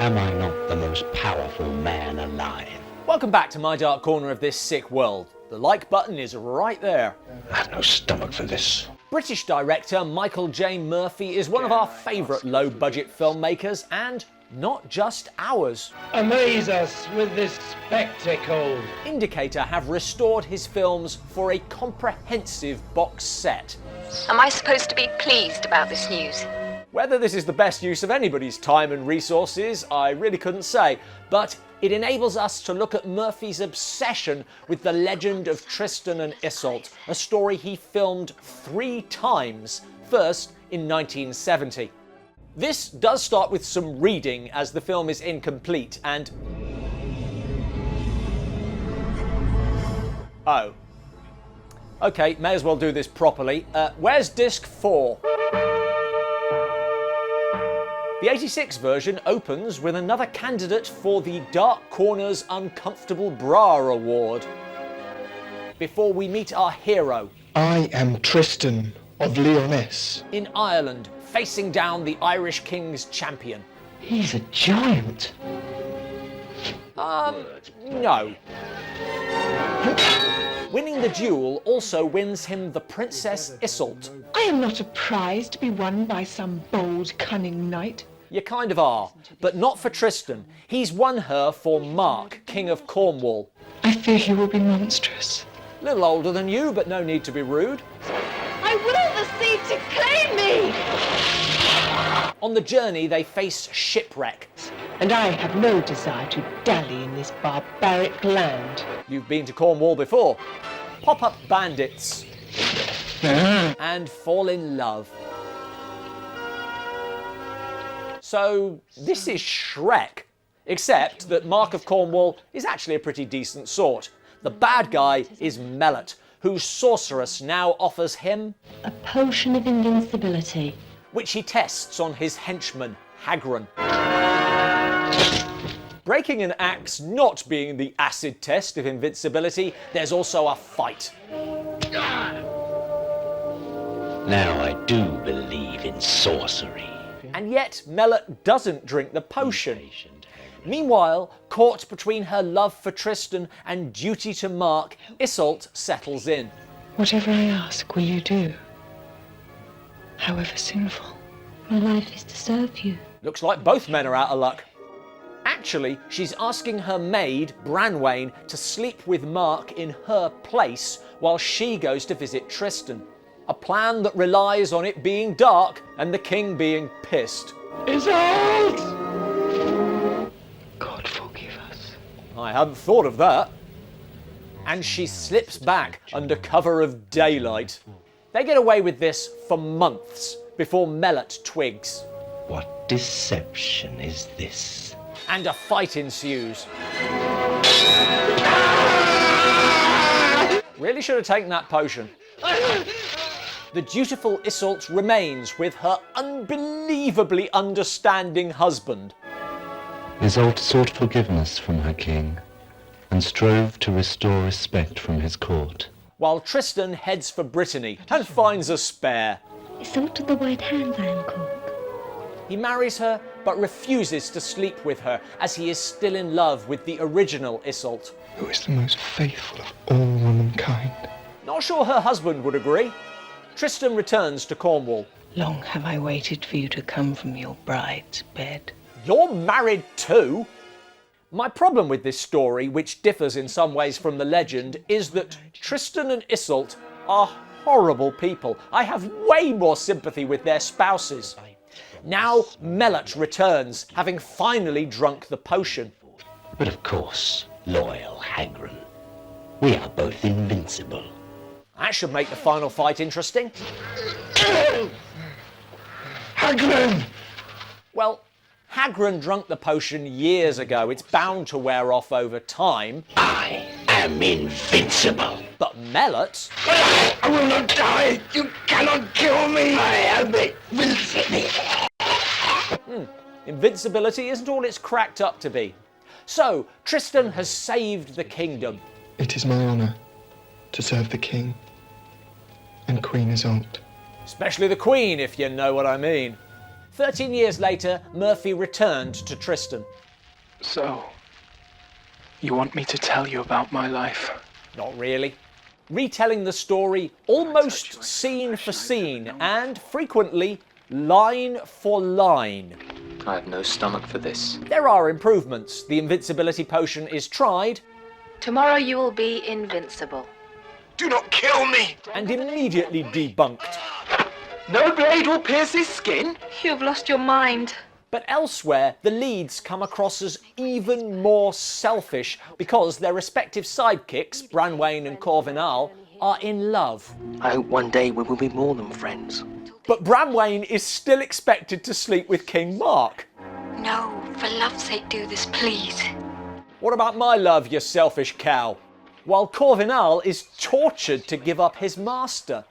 Am I not the most powerful man alive? Welcome back to my dark corner of this sick world. The like button is right there. I have no stomach for this. British director Michael J. Murphy is one of our favourite low-budget filmmakers, and not just ours. Amaze us with this spectacle. Indicator have restored his films for a comprehensive box set. Am I supposed to be pleased about this news? Whether this is the best use of anybody's time and resources, I really couldn't say, but it enables us to look at Murphy's obsession with the legend of Tristan and Iseult, a story he filmed 3 times, first in 1970. This does start with some reading, as the film is incomplete, and... Oh. Okay, may as well do this properly. Where's disc 4? The 86 version opens with another candidate for the Dark Corner's Uncomfortable Bra Award. Before we meet our hero. I am Tristan of Lyonesse. In Ireland, facing down the Irish King's champion. He's a giant. No. Winning the duel also wins him the Princess Iseult. I am not a prize to be won by some bold, cunning knight. You kind of are, but not for Tristan. He's won her for Mark, King of Cornwall. I fear he will be monstrous. Little older than you, but no need to be rude. I will the sea to claim me! On the journey, they face shipwreck. And I have no desire to dally in this barbaric land. You've been to Cornwall before. Pop-up bandits. And fall in love. So, this is Shrek. Except that Mark of Cornwall is actually a pretty decent sort. The bad guy is Melot, whose sorceress now offers him a potion of invincibility, which he tests on his henchman, Hagron. Breaking an axe not being the acid test of invincibility, there's also a fight. Now I do believe in sorcery. And yet, Melot doesn't drink the potion. Meanwhile, caught between her love for Tristan and duty to Mark, Iseult settles in. Whatever I ask, will you do? However sinful. my life is to serve you. Looks like both men are out of luck. Actually, she's asking her maid, Branwain, to sleep with Mark in her place while she goes to visit Tristan. A plan that relies on it being dark and the king being pissed. Iseult! God forgive us. I hadn't thought of that. And she slips back under cover of daylight. They get away with this for months before Melot twigs. What deception is this? And a fight ensues. Really should have taken that potion. The dutiful Iseult remains with her unbelievably understanding husband. Iseult sought forgiveness from her king and strove to restore respect from his court. While Tristan heads for Brittany and finds a spare. Iseult of the White Hands, I am called. He marries her but refuses to sleep with her as he is still in love with the original Iseult. Who is the most faithful of all womankind? Not sure her husband would agree. Tristan returns to Cornwall. Long have I waited for you to come from your bride's bed. You're married too? My problem with this story, which differs in some ways from the legend, is that Tristan and Iseult are horrible people. I have way more sympathy with their spouses. Now Melot returns, having finally drunk the potion. But of course, loyal Hagron. We are both invincible. That should make the final fight interesting. Hagron! Well, Hagron drunk the potion years ago. It's bound to wear off over time. I am invincible. But Melot... I will not die! You cannot kill me! I am invincible. Invincibility isn't all it's cracked up to be. So, Tristan has saved the kingdom. It is my honour to serve the king and Queen Iseult. Especially the Queen, if you know what I mean. 13 years later, Murphy returned to Tristan. So, you want me to tell you about my life? Not really. Retelling the story almost scene for scene and frequently line for line. I have no stomach for this. There are improvements. The invincibility potion is tried. Tomorrow you will be invincible. Do not kill me! And immediately debunked. No blade will pierce his skin? You've lost your mind. But elsewhere, the leads come across as even more selfish because their respective sidekicks, Branwain and Corvinal, are in love. I hope one day we will be more than friends. But Branwain is still expected to sleep with King Mark. No, for love's sake, do this, please. What about my love, you selfish cow? While Corvinal is tortured to give up his master.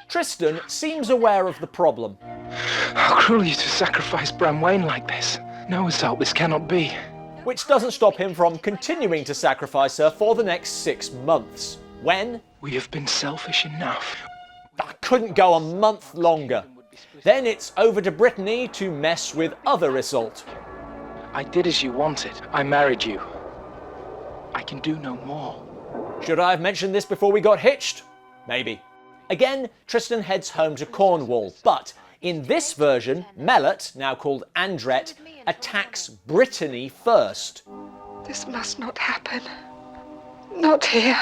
Tristan seems aware of the problem. How cruel you to sacrifice Branwain like this. No, Iseult, this cannot be. Which doesn't stop him from continuing to sacrifice her for the next 6 months. When? We have been selfish enough. I couldn't go a month longer. Then it's over to Brittany to mess with other Iseult. I did as you wanted. I married you. I can do no more. Should I have mentioned this before we got hitched? Maybe. Again, Tristan heads home to Cornwall, but in this version, Mellot, now called Andret, attacks Brittany first. This must not happen. Not here.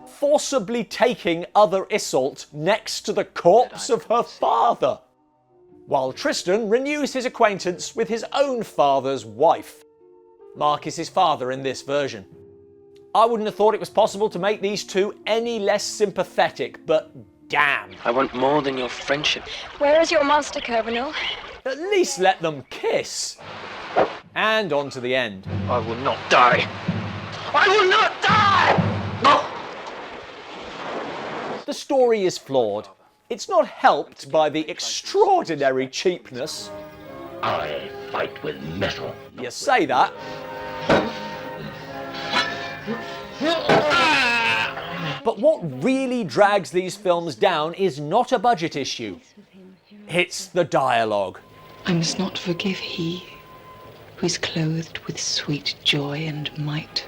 Forcibly taking other Iseult next to the corpse of her father, while Tristan renews his acquaintance with his own father's wife. Mark is his father in this version. I wouldn't have thought it was possible to make these two any less sympathetic, but damn. I want more than your friendship. Where is your monster, Corvinal? At least let them kiss. And on to the end. I will not die. I will not die! The story is flawed. It's not helped by the extraordinary cheapness. I fight with metal. You say that. But what really drags these films down is not a budget issue. It's the dialogue. I must not forgive he who is clothed with sweet joy and might.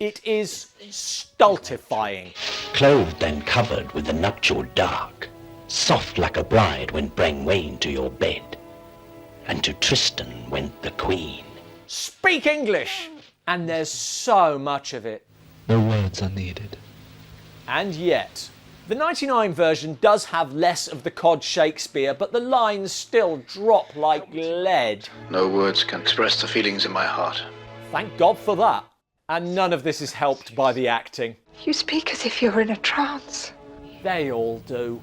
It is stultifying. Clothed and covered with the nuptial dark, soft like a bride went Branwain to your bed, and to Tristan went the queen. Speak English! And there's so much of it. No words are needed. And yet, the 99 version does have less of the cod Shakespeare, but the lines still drop like lead. No words can express the feelings in my heart. Thank God for that. And none of this is helped by the acting. You speak as if you're in a trance. They all do.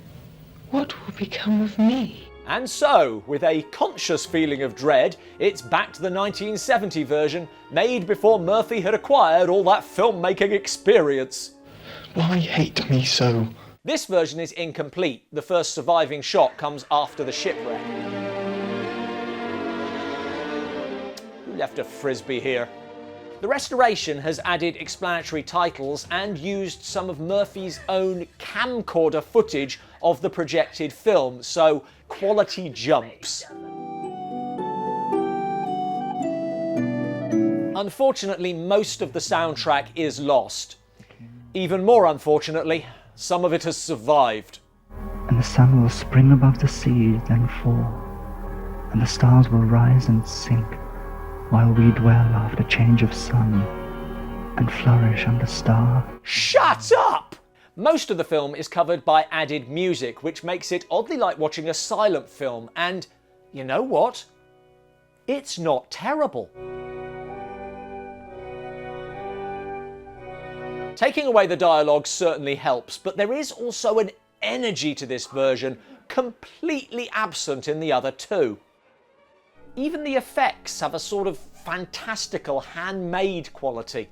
What will become of me? And so, with a conscious feeling of dread, it's back to the 1970 version, made before Murphy had acquired all that filmmaking experience. Why hate me so? This version is incomplete. The first surviving shot comes after the shipwreck. Who left a frisbee here? The restoration has added explanatory titles and used some of Murphy's own camcorder footage of the projected film, so quality jumps. Unfortunately, most of the soundtrack is lost. Even more unfortunately, some of it has survived. And the sun will spring above the sea, then fall, and the stars will rise and sink, while we dwell after change of sun, and flourish under star. Shut up! Most of the film is covered by added music, which makes it oddly like watching a silent film, and you know what? It's not terrible. Taking away the dialogue certainly helps, but there is also an energy to this version completely absent in the other two. Even the effects have a sort of fantastical handmade quality.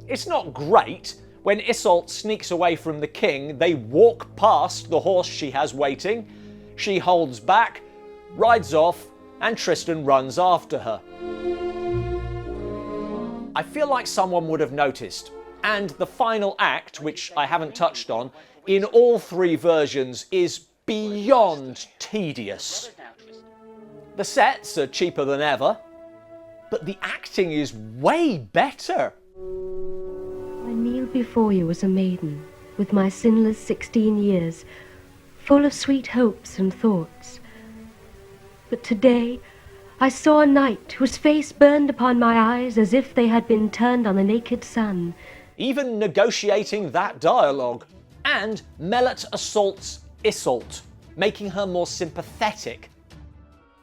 It's not great. When Iseult sneaks away from the king, they walk past the horse she has waiting. She holds back, rides off, and Tristan runs after her. I feel like someone would have noticed. And the final act, which I haven't touched on, in all three versions is beyond tedious. The sets are cheaper than ever, but the acting is way better. I kneel before you as a maiden, with my sinless 16 years, full of sweet hopes and thoughts. But today I saw a knight whose face burned upon my eyes as if they had been turned on the naked sun. Even negotiating that dialogue. And Melot assaults Iseult, making her more sympathetic.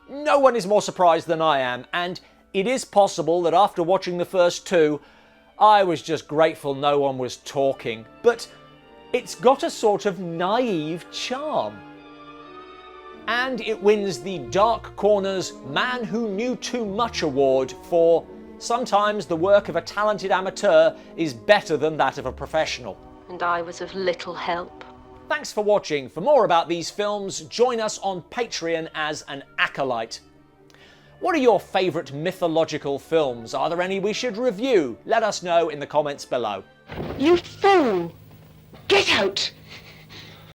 No one is more surprised than I am, and it is possible that after watching the first two, I was just grateful no one was talking. But it's got a sort of naive charm. And it wins the Dark Corner's Man Who Knew Too Much award for sometimes the work of a talented amateur is better than that of a professional. And I was of little help. Thanks for watching. For more about these films, join us on Patreon as an acolyte. What are your favourite mythological films? Are there any we should review? Let us know in the comments below. You fool! Get out!